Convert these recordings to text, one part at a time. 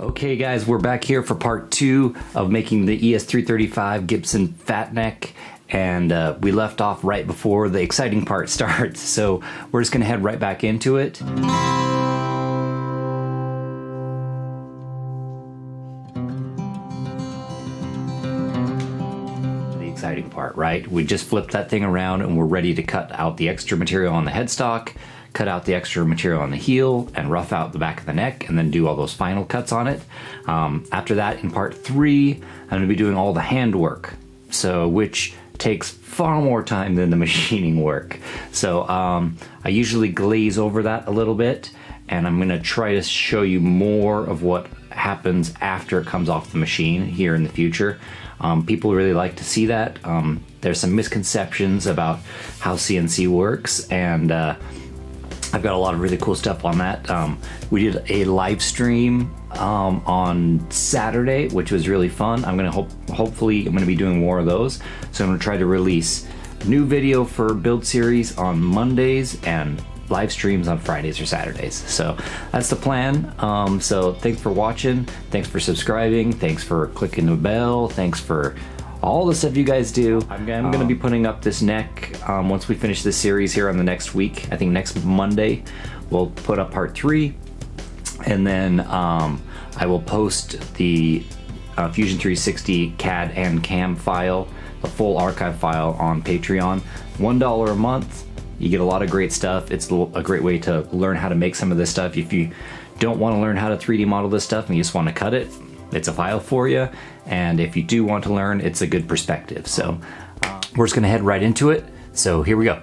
Okay guys, we're back here for part 2 of making the ES-335 Gibson fat neck, and we left off right before the exciting part starts, so we're just gonna head right back into it. The exciting part, right? We just flipped that thing around and we're ready to cut out the extra material on the headstock, cut out the extra material on the heel, and rough out the back of the neck, and then do all those final cuts on it. After that, in part 3, I'm going to be doing all the handwork, so which takes far more time than the machining work. So I usually glaze over that a little bit, and I'm going to try to show you more of what happens after it comes off the machine here in the future. People really like to see that. There's some misconceptions about how CNC works, and I've got a lot of really cool stuff on that. We did a live stream on Saturday, which was really fun. I'm gonna hopefully I'm gonna be doing more of those. So I'm gonna try to release new video for build series on Mondays and live streams on Fridays or Saturdays. So that's the plan. So thanks for watching. Thanks for subscribing. Thanks for clicking the bell. Thanks for all the stuff you guys do. I'm gonna be putting up this neck once we finish this series here on the next week. I think next Monday we'll put up part 3, and then I will post the Fusion 360 CAD and CAM file, the full archive file, on Patreon. $1 a month. You get a lot of great stuff. It's a great way to learn how to make some of this stuff. If you don't want to learn how to 3D model this stuff and you just want to cut it, it's a file for you. And if you do want to learn, it's a good perspective. So we're just gonna head right into it. So here we go.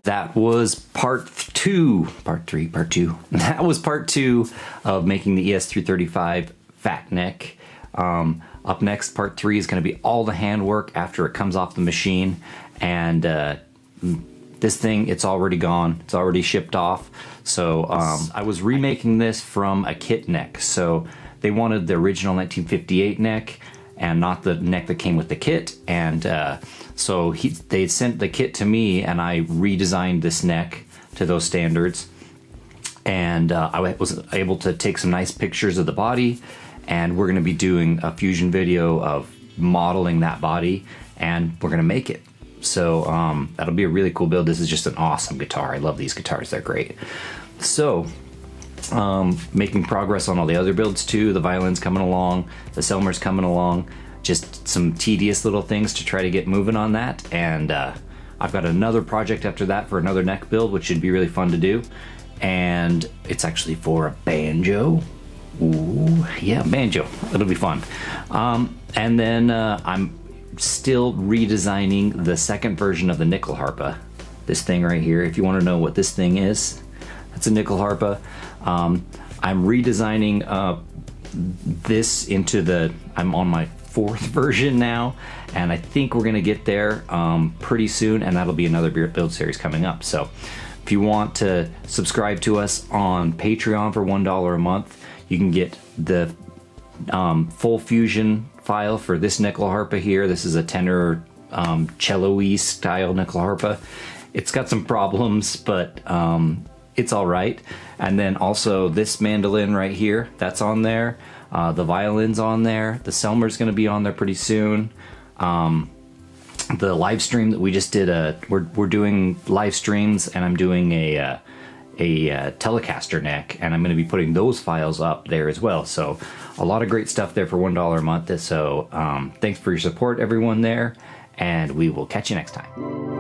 that was part two. That was part two of making the ES-335 fat neck. Up next, part three is going to be all the handwork after it comes off the machine. And this thing, it's already gone. It's already shipped off. So I was remaking this from a kit neck. So they wanted the original 1958 neck and not the neck that came with the kit. And so they sent the kit to me, and I redesigned this neck to those standards. And I was able to take some nice pictures of the body, and we're going to be doing a fusion video of modeling that body, and we're going to make it. So that'll be a really cool build. This is just an awesome guitar. I love these guitars. They're great. So making progress on all the other builds too. The violin's coming along. The Selmer's coming along. Just some tedious little things to try to get moving on that. And I've got another project after that for another neck build, which should be really fun to do. And it's actually for a banjo. Ooh, yeah, banjo. It'll be fun. And then I'm still redesigning the second version of the nickel harpa. This thing right here. If you want to know what this thing is, that's a nickel harpa. I'm redesigning this into the, I'm on my fourth version now, and I think we're gonna get there pretty soon, and that'll be another build series coming up. So if you want to subscribe to us on Patreon for $1 a month, you can get the full fusion file for this nickel harpa here. This is a tenor cello-y style nickel harpa. It's got some problems, but it's all right. And then also this mandolin right here, that's on there. The violin's on there. The Selmer's going to be on there pretty soon. The live stream that we just did, we're doing live streams, and I'm doing a Telecaster neck, and I'm going to be putting those files up there as well. So a lot of great stuff there for $1 a month. So thanks for your support, everyone there, and we will catch you next time.